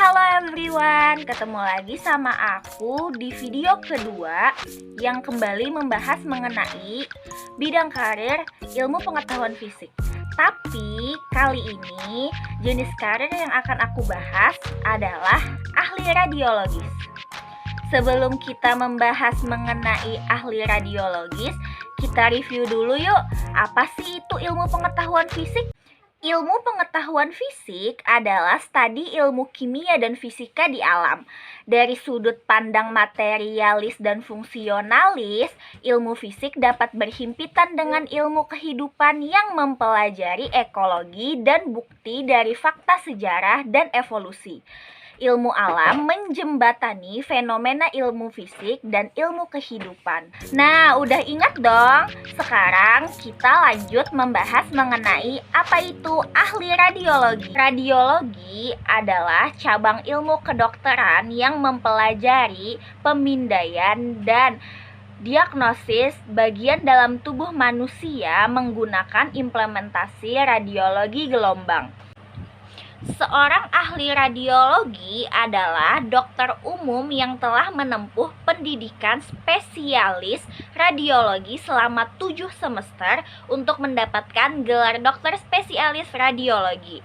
Halo everyone, ketemu lagi sama aku di video kedua yang kembali membahas mengenai bidang karir ilmu pengetahuan fisik. Tapi kali ini jenis karir yang akan aku bahas adalah ahli radiologis. Sebelum kita membahas mengenai ahli radiologis, kita review dulu yuk, apa sih itu ilmu pengetahuan fisik? Ilmu pengetahuan fisik adalah studi ilmu kimia dan fisika di alam. Dari sudut pandang materialis dan fungsionalis, ilmu fisik dapat berhimpitan dengan ilmu kehidupan yang mempelajari ekologi dan bukti dari fakta sejarah dan evolusi. Ilmu alam menjembatani fenomena ilmu fisik dan ilmu kehidupan. Nah, udah ingat dong? Sekarang kita lanjut membahas mengenai apa itu ahli radiologi. Radiologi adalah cabang ilmu kedokteran yang mempelajari pemindaian dan diagnosis bagian dalam tubuh manusia menggunakan implementasi radiologi gelombang. Seorang ahli radiologi adalah dokter umum yang telah menempuh pendidikan spesialis radiologi selama 7 semester untuk mendapatkan gelar dokter spesialis radiologi.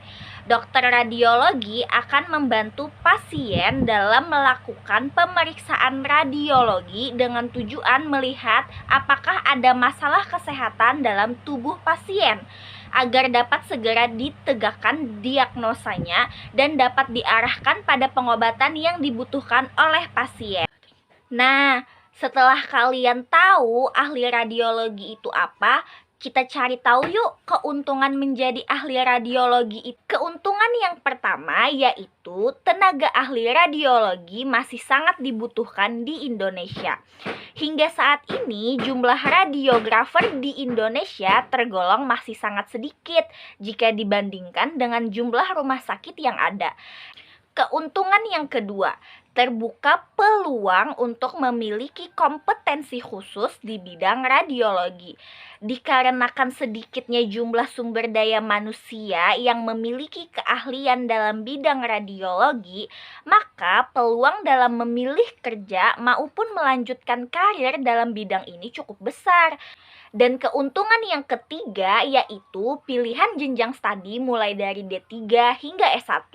Dokter radiologi akan membantu pasien dalam melakukan pemeriksaan radiologi dengan tujuan melihat apakah ada masalah kesehatan dalam tubuh pasien, agar dapat segera ditegakkan diagnosanya dan dapat diarahkan pada pengobatan yang dibutuhkan oleh pasien. Nah, setelah kalian tahu ahli radiologi itu apa, kita cari tahu yuk keuntungan menjadi ahli radiologi itu. Keuntungan yang pertama yaitu tenaga ahli radiologi masih sangat dibutuhkan di Indonesia. Hingga saat ini jumlah radiografer di Indonesia tergolong masih sangat sedikit jika dibandingkan dengan jumlah rumah sakit yang ada. Keuntungan yang kedua, terbuka peluang untuk memiliki kompetensi khusus di bidang radiologi. Dikarenakan sedikitnya jumlah sumber daya manusia yang memiliki keahlian dalam bidang radiologi, maka peluang dalam memilih kerja maupun melanjutkan karir dalam bidang ini cukup besar. Dan keuntungan yang ketiga yaitu pilihan jenjang studi mulai dari D3 hingga S1.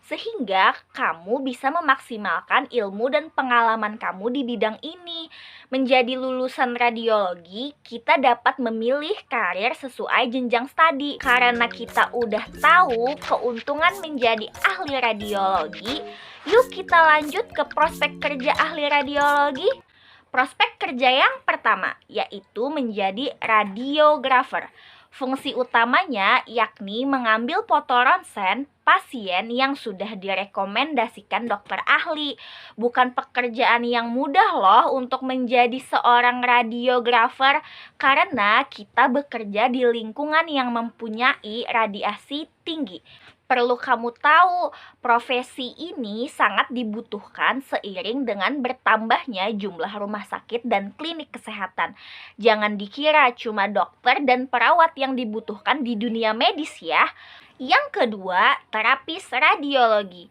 Sehingga kamu bisa memaksimalkan ilmu dan pengalaman kamu di bidang ini. Menjadi lulusan radiologi, kita dapat memilih karir sesuai jenjang studi. Karena kita udah tahu keuntungan menjadi ahli radiologi, yuk kita lanjut ke prospek kerja ahli radiologi. Prospek kerja yang pertama yaitu menjadi radiografer. Fungsi utamanya yakni mengambil foto ronsen pasien yang sudah direkomendasikan dokter ahli. Bukan pekerjaan yang mudah loh untuk menjadi seorang radiografer karena kita bekerja di lingkungan yang mempunyai radiasi tinggi. Perlu kamu tahu, profesi ini sangat dibutuhkan seiring dengan bertambahnya jumlah rumah sakit dan klinik kesehatan. Jangan dikira cuma dokter dan perawat yang dibutuhkan di dunia medis ya. Yang kedua, terapis radiologi.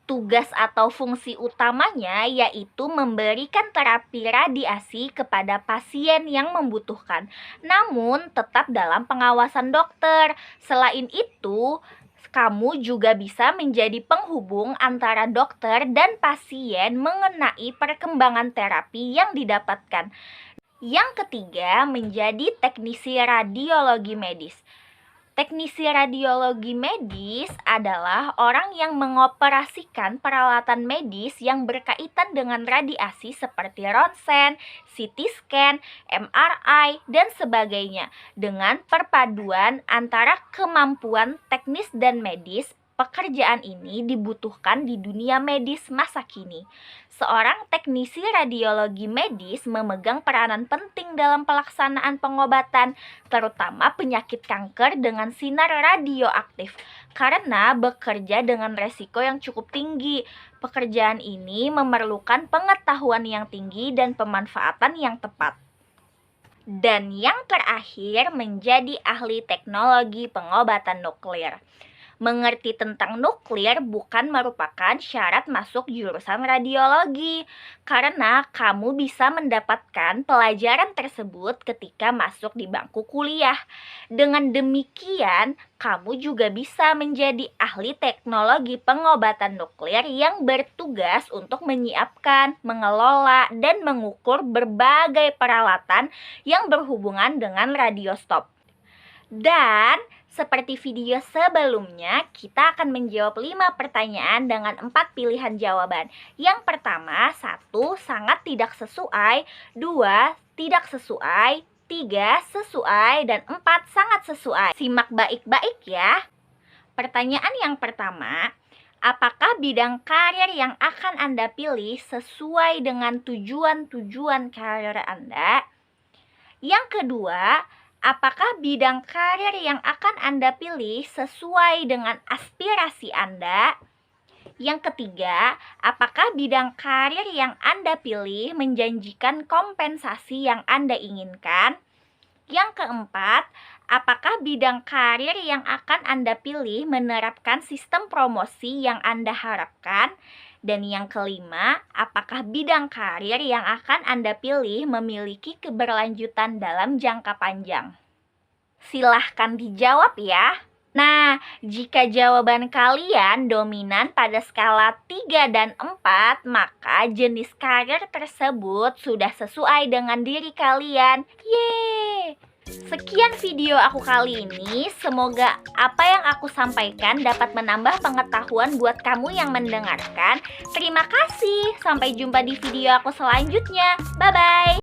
Tugas atau fungsi utamanya yaitu memberikan terapi radiasi kepada pasien yang membutuhkan, namun tetap dalam pengawasan dokter. Selain itu, kamu juga bisa menjadi penghubung antara dokter dan pasien mengenai perkembangan terapi yang didapatkan. Yang ketiga, menjadi teknisi radiologi medis. Teknisi radiologi medis adalah orang yang mengoperasikan peralatan medis yang berkaitan dengan radiasi seperti ronsen, CT scan, MRI, dan sebagainya. Dengan perpaduan antara kemampuan teknis dan medis, pekerjaan ini dibutuhkan di dunia medis masa kini. Seorang teknisi radiologi medis memegang peranan penting dalam pelaksanaan pengobatan, terutama penyakit kanker dengan sinar radioaktif, karena bekerja dengan resiko yang cukup tinggi. Pekerjaan ini memerlukan pengetahuan yang tinggi dan pemanfaatan yang tepat. Dan yang terakhir, menjadi ahli teknologi pengobatan nuklir. Mengerti tentang nuklir bukan merupakan syarat masuk jurusan radiologi, karena kamu bisa mendapatkan pelajaran tersebut ketika masuk di bangku kuliah. Dengan demikian, kamu juga bisa menjadi ahli teknologi pengobatan nuklir yang bertugas untuk menyiapkan, mengelola, dan mengukur berbagai peralatan yang berhubungan dengan radiostop. Dan seperti video sebelumnya, kita akan menjawab 5 pertanyaan dengan 4 pilihan jawaban. Yang pertama, 1. Sangat tidak sesuai, 2. Tidak sesuai, 3. Sesuai, dan 4. Sangat sesuai. Simak baik-baik ya. Pertanyaan yang pertama, apakah bidang karir yang akan Anda pilih sesuai dengan tujuan-tujuan karir Anda? Yang kedua, apakah bidang karir yang akan Anda pilih sesuai dengan aspirasi Anda? Yang ketiga, apakah bidang karir yang Anda pilih menjanjikan kompensasi yang Anda inginkan? Yang keempat, apakah bidang karir yang akan Anda pilih menerapkan sistem promosi yang Anda harapkan? Dan yang kelima, apakah bidang karir yang akan Anda pilih memiliki keberlanjutan dalam jangka panjang? Silahkan dijawab ya. Nah, jika jawaban kalian dominan pada skala 3 dan 4, maka jenis karir tersebut sudah sesuai dengan diri kalian. Yeay! Sekian video aku kali ini, semoga apa yang aku sampaikan dapat menambah pengetahuan buat kamu yang mendengarkan. Terima kasih, sampai jumpa di video aku selanjutnya. Bye-bye!